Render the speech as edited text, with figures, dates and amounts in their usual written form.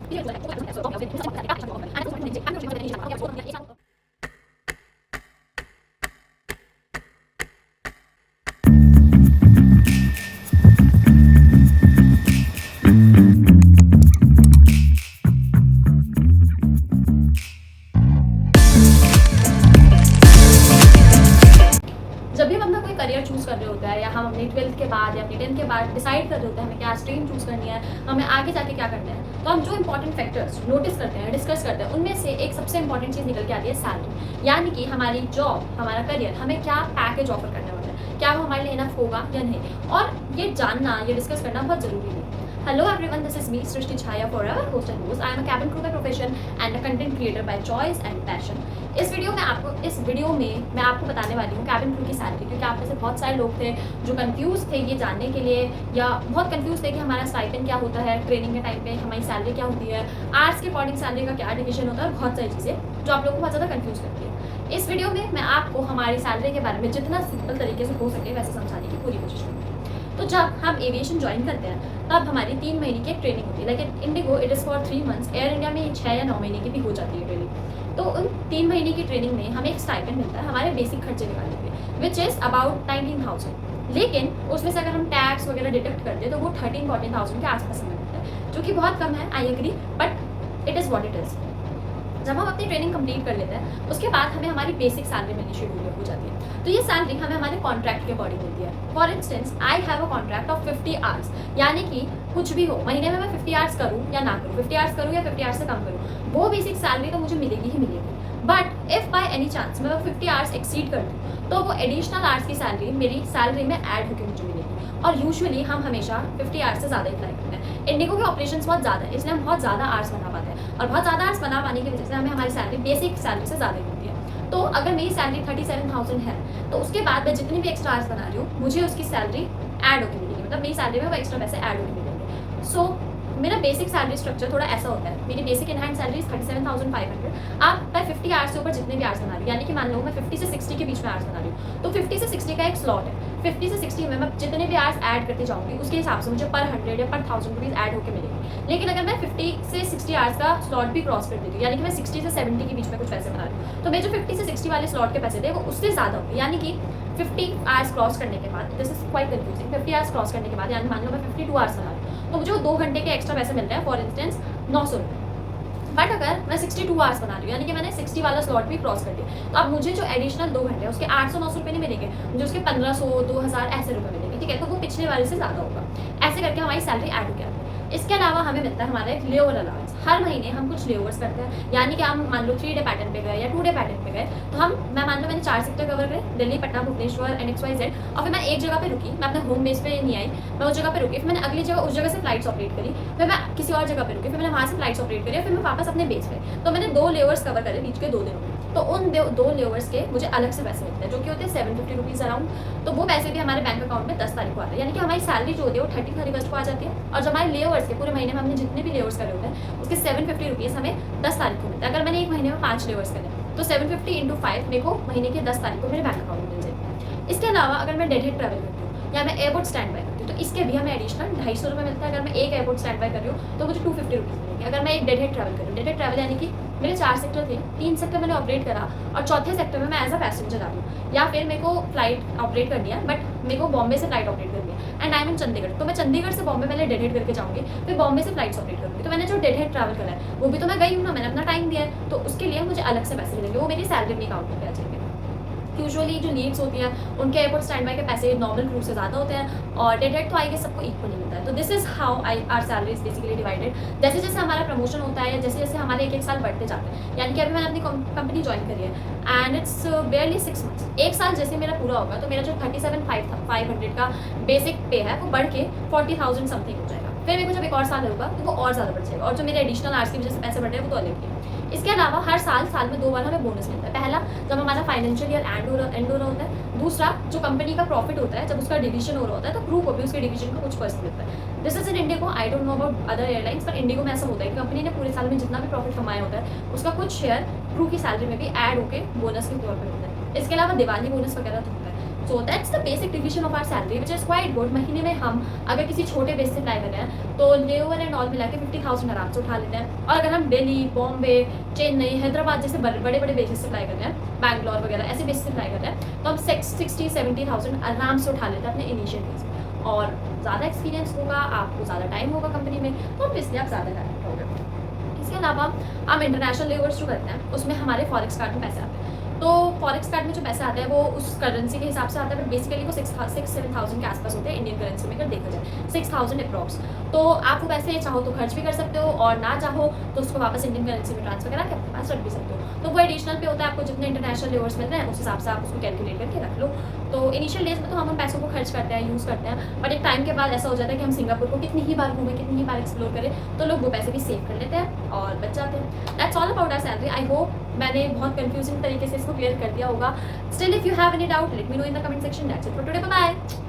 जब भी हम अपना कोई करियर चूज़ कर रहे होते हैं या हम अपनी 12th के बाद या अपनी 10th के बाद डिसाइड कर रहे होते हैं हमें क्या स्ट्रीम चूज़ करनी है, हमें आगे जाके क्या करना है, तो हम जो इंपॉर्टेंट फैक्टर्स नोटिस करते हैं, डिस्कस करते हैं, उनमें से एक सबसे इंपॉर्टेंट चीज़ निकल के आती है सैलरी। यानी कि हमारी जॉब, हमारा करियर हमें क्या पैकेज ऑफर करने वाला है, क्या वो हमारे लिए इनफ होगा या नहीं, और ये जानना, ये डिस्कस करना बहुत ज़रूरी है। Hello everyone, this is me Srishti Chhaya forever, host and host. I am a cabin crew by profession and a content creator by choice and passion. इस वीडियो में मैं आपको बताने वाली हूँ कैबिन क्रू की सैलरी, क्योंकि आप में से बहुत सारे लोग थे जो कंफ्यूज थे ये जानने के लिए, या बहुत कंफ्यूज थे कि हमारा स्टाइपेंड क्या होता है, ट्रेनिंग के टाइम पे हमारी सैलरी क्या होती है, आर्ट्स के अकॉर्डिंग सैलरी का क्या डिविजन होता है, और बहुत सारी चीज़ें जो आप लोगों को बहुत ज़्यादा कंफ्यूज करती है। इस वीडियो में मैं आपको हमारी सैलरी के बारे में जितना सिंपल तरीके से हो सके वैसे समझाने की पूरी कोशिश करूँगी। तो जब हम एविएशन ज्वाइन करते हैं तब हमारी 3 महीने की एक ट्रेनिंग होती है। Like Indigo it is for 3 months, air India में 6 या 9 महीने की भी हो जाती है ट्रेनिंग। तो उन 3 महीने की ट्रेनिंग में हमें एक स्टाइपेंड मिलता है हमारे बेसिक खर्चे निकालने के, विच इज़ अबाउट 19,000। लेकिन उसमें से अगर हम टैक्स वगैरह डिडक्ट करते हैं तो वो 13-14,000 के आसपास हमें मिलता है, जो कि बहुत कम है, I agree, but it is what it is. जब हम अपनी ट्रेनिंग कंप्लीट कर लेते हैं उसके बाद हमें हमारी बेसिक सैलरी मिलनी शुरू हो जाती है। तो ये सैलरी हमें हमारे कॉन्ट्रैक्ट के अकॉर्डिंग मिलती है। For instance I have a contract of 50 hours, यानी कि कुछ भी हो, महीने में मैं 50 आवर्स करूँ या ना करूँ, 50 आवर्स करूँ या 50 आवर्स से कम करूँ, वो बेसिक सैलरी तो मुझे मिलेगी ही मिलेगी। But if by any chance मैं 50 आवर्स एक्सीड कर दूँ तो वो एडिशनल आवर्स की सैलरी मेरी सैलरी में ऐड होकर मुझे मिलेगी। और यूजुअली हम हमेशा 50 आवर्स से ज़्यादा अप्लाई करते हैं। इंडिगो के ऑपरेशंस बहुत ज़्यादा है, इसलिए हम बहुत ज़्यादा आवर्स बना पाते हैं, और बहुत ज़्यादा आवर्स बना पाने की वजह से हमें हमारी सैलरी बेसिक सैलरी से ज़्यादा मिलती है। तो अगर मेरी सैलरी 37,000 है तो उसके बाद मैं जितनी भी एक्स्ट्रा आवर्स बना रही हूँ मुझे उसकी सैलरी ऐड होकर मिलेगी, मतलब मेरी सैलरी में वो एक्स्ट्रा पैसे ऐड होकर मिलेंगे। सो मेरा बेसिक सैलरी स्ट्रक्चर थोड़ा ऐसा होता है। मेरी बेसिक इन हैंड सैलरी 37,500। आप पर 50 आवर्स से ऊपर जितने भी आवर्स बना रही हूँ, यानी कि मान लो मैं 50 से 60 के बीच में आवर्स बना रही हूँ, तो 50 से 60 का एक स्लॉट है। 50 से 60 में मैं जितने भी आवर्स ऐड करती जाऊँगी उसके हिसाब से मुझे पर 100 या पर 1000 रुपीज़ ऐड होकर मिलेगी। लेकिन अगर मैं 50 से 60 आवर्स का स्लॉट भी क्रॉस कर देती हूँ, यानी कि मैं 60 से 70 के बीच में कुछ पैसे बना रही हूँ, तो मेरे जो 50 से 60 वाले स्लॉट के पैसे थे वो उससे ज़्यादा होंगे। यानी कि 50 आवर्स क्रॉस करने के बाद, this is quite confusing, 50 hours cross करने के बाद, यानी मान लो मैं 52 आवर्स बना रही हूँ, तो मुझे वो 2 घंटे के एक्स्ट्रा पैसे मिल रहे हैं, फॉर इंस्टेंस 900 रुपये। बट अगर मैं 62 आवर्स बना रही हूँ, यानी कि मैंने 60 वाला स्लॉट भी क्रॉस कर दिया, तो अब मुझे जो एडिशनल 2 घंटे उसके 800-900 रुपये नहीं मिलेंगे, मुझे उसके 1500-2000 ऐसे रुपये मिलेंगे, ठीक है। तो वो पिछले वाले से ज़्यादा होगा। ऐसे करके हमारी सैलरी ऐड हो गया। इसके अलावा हमें मिलता है हमारा एक लेओवर अलाउंस। हर महीने हम कुछ लेओवर्स करते हैं, यानी कि हम मान लो 3 डे पैटर्न पे गए या 2 डे पैटर्न पे गए, तो मैं मान लो मैंने 4 सेक्टर कवर करे, दिल्ली, पटना, भुवनेश्वर एंड XYZ, और फिर मैं एक जगह पे रुकी, मैं अपने होम बेस पे नहीं आई, मैं उस जगह पे रुकी, फिर मैंने अगली जगह उस जगह से फ्लाइट्स ऑपरेट करी, फिर मैं किसी और जगह पे रुकी, फिर मैंने वहाँ से फ्लाइट्स ऑपरेट करी, फिर मैं वापस अपने बेस पे, तो मैंने 2 लेओवर्स कवर करे बीच के 2 दिनों में। तो उन 2 लेओवर्स के मुझे अलग से पैसे मिलते हैं, जो कि होते हैं 750 रुपीज़ अराउंड। तो वो पैसे भी हमारे बैंक अकाउंट में 10 तारीख को आते हैं, यानी कि हमारी सैलरी जो होती है वो 31 को आ जाती है, और जो हमारे लेओवर्स के पूरे महीने में हमने जितने भी लेओवर्स करे होते हैं उसके 750 रुपीज़ हमें 10 तारीख को मिलता है। अगर मैंने एक महीने में 5 लेओवर्स करे तो 750 इंटू 5 मेरे को महीने के 10 तारीख को मेरे बैंक अकाउंट में मिल जाए। इसके अलावा अगर मैं डेड हेड ट्रैवल करती हूँ या मैं एयरपोर्ट स्टैंड बाय करती हूँ, तो इसके भी हमें एडिशनल 250 रुपये मिलता है। अगर मैं एक एयरपोर्ट स्टैंड बाय कर रही हूँ तो मुझे 250 रुपीज़ मिलेंगे। अगर मैं एक डेड हेड ट्रैवल कर रही हूँ, डेड हेड ट्रैवल यानी कि मेरे 4 सेक्टर थे, 3 सेक्टर मैंने ऑपरेट करा और चौथे सेक्टर में मैं एज अ पैसेंजर आ रही हूँ, या फिर मेरे को फ्लाइट ऑपरेट करनी है, बट मेरे को बॉम्बे से फ्लाइट ऑपरेट करनी है एंड आई एम इन चंडीगढ़, तो मैं चंडीगढ़ से बॉम्बे पहले डेड हेड करके जाऊँगी, फिर बॉम्बे से फ्लाइट्स ऑपरेट करूँगी। तो मैंने जो डेड हेड ट्रैवल करा है वो भी तो मैं गई हूँ ना, मैंने अपना टाइम दिया है, तो उसके लिए मुझे अलग से पैसे मिलेंगे, वो मेरी सैलरी में अकाउंट में आ जाएंगे। यूजुअली जो लीड्स होती हैं उनके एयरपोर्ट स्टैंड बाय के पैसे नॉर्मल क्रू से ज़्यादा होते हैं, और डेड हेड तो आई गेस सबको इक्वली मिलता है। तो this is how our salary is basically divided. जैसे जैसे हमारा प्रमोशन होता है या जैसे जैसे हमारे एक साल बढ़ते जाते हैं, यानी कि अभी मैंने अपनी कंपनी ज्वाइन करी है एंड इट्स बेयरली 6 मंथ्स, एक साल जैसे मेरा पूरा होगा तो मेरा जो 37,500 का बेसिक पे है वो बढ़ के 40,000 समथिंग हो जाएगा। फिर मेरे को जब एक और साल होगा तो वो और ज़्यादा बढ़ जाएगा, और जो मेरे एडिशनल आवर्स की वजह से पैसे बढ़ रहे हैं वो तो अलग ही है। इसके अलावा हर साल में 2 बार हमें बोनस मिलता है। पहला जब हमारा फाइनेंशियल ईयर एंड हो रहा होता है, दूसरा जो कंपनी का प्रॉफिट होता है जब उसका डिवीजन हो रहा होता है तो क्रू को भी उसके डिवीजन का कुछ परसेंट मिलता है। This is in Indigo, I don't know about other airlines, पर इंडिगो में ऐसा होता है कि कंपनी ने पूरे साल में जितना भी प्रॉफिट कमाया होता है उसका कुछ शेयर क्रू की सैलरी में भी ऐड होकर बोनस के तौर पर होता है। इसके अलावा दिवाली बोनस वगैरह तो होता है। So that's the basic division of our salary which is quite good. महीने में हम अगर किसी छोटे बेस से अप्लाई कर रहे हैं तो लेओवर एंड ऑल मिला के 50,000 आराम से उठा लेते हैं। और अगर हम दिल्ली, बॉम्बे, चेन्नई, हैदराबाद जैसे बड़े बड़े बेसिस से अप्लाई कर रहे हैं, बैंगलोर वगैरह ऐसे बेसिस से अप्लाई कर रहे हैं, तो हम 60-70,000 आराम से उठा लेते हैं अपने इनिशियल फेज में। और ज़्यादा एक्सपीरियंस होगा, आपको ज़्यादा टाइम होगा कंपनी में, तो ऑब्वियसली आप ज़्यादा टाइम होगे। इसके अलावा हम इंटरनेशनल लेवर्स जो करते हैं उसमें हमारे फॉरेक्स कार्ड में पैसे आते हैं। तो फॉरेक्स कार्ड में जो पैसे आते हैं वो उस करेंसी के हिसाब से आता है, बट बेसिकली वो 6-7,000 के आसपास होते हैं इंडियन करेंसी में अगर देखा जाए, 6,000 अप्रॉक्स। तो आप वो पैसे चाहो तो खर्च भी कर सकते हो और ना चाहो तो उसको वापस इंडियन करेंसी में ट्रांसफर करा के अपने पास रख भी सकते हो। तो वो एडिशनल पे होता है, आपको जितने इंटरनेशनल लेवर्स मिल रहे हैं उस हिसाब से आप उसको कैलकुलेट करके रख लो। तो इनिशियल डेज में तो हम उन पैसों को खर्च करते हैं, यूज़ करते हैं, बट एक टाइम के बाद ऐसा हो जाता है कि हम सिंगापुर को कितनी ही बार घूमें, कितनी ही बार एक्सप्लोर करें, तो लोग वो पैसे भी सेव कर लेते हैं और बच जाते हैं। That's all about our salary. I hope मैंने बहुत कंफ्यूजिंग तरीके से इसको क्लियर कर दिया होगा। Still if you have any doubt let me know in the comment section. That's it for today, bye bye.